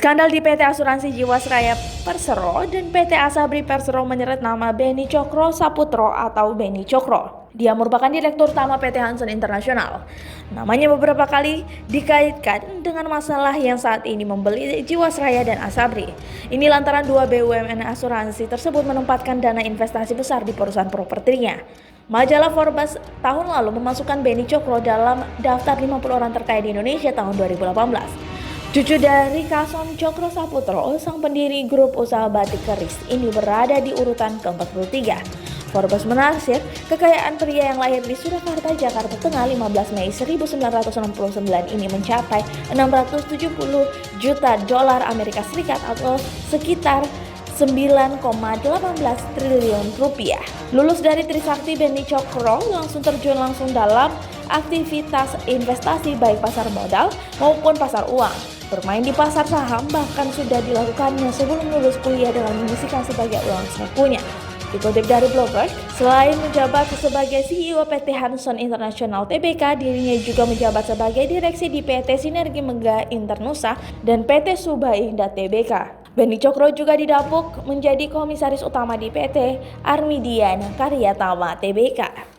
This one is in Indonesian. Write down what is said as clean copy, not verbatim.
Skandal di PT Asuransi Jiwasraya Persero dan PT Asabri Persero menyeret nama Beni Cokro Saputro atau Beni Cokro. Dia merupakan Direktur Utama PT Hanson International. Namanya beberapa kali dikaitkan dengan masalah yang saat ini membeli Jiwasraya dan Asabri. Ini lantaran dua BUMN asuransi tersebut menempatkan dana investasi besar di perusahaan propertinya. Majalah Forbes tahun lalu memasukkan Beni Cokro dalam daftar 50 orang terkaya di Indonesia tahun 2018. Cucu dari Kason Cokro Saputro, sang pendiri grup usaha batik keris ini berada di urutan ke-43. Forbes menaksir kekayaan pria yang lahir di Surakarta, Jakarta Tengah 15 Mei 1969 ini mencapai 670 juta dolar Amerika Serikat atau sekitar 9,18 triliun rupiah. Lulus dari Trisakti, Beni Cokro langsung terjun dalam aktivitas investasi baik pasar modal maupun pasar uang. Bermain di pasar saham bahkan sudah dilakukannya sebelum lulus kuliah dengan menyisihkan sebagai uang sakunya. Dikutip dari Bloomberg, selain menjabat sebagai CEO PT Hanson International Tbk, dirinya juga menjabat sebagai direksi di PT Sinergi Mega Internusa dan PT Subah Indah Tbk. Beni Cokro juga didapuk menjadi komisaris utama di PT Armidiana Karya Tama Tbk.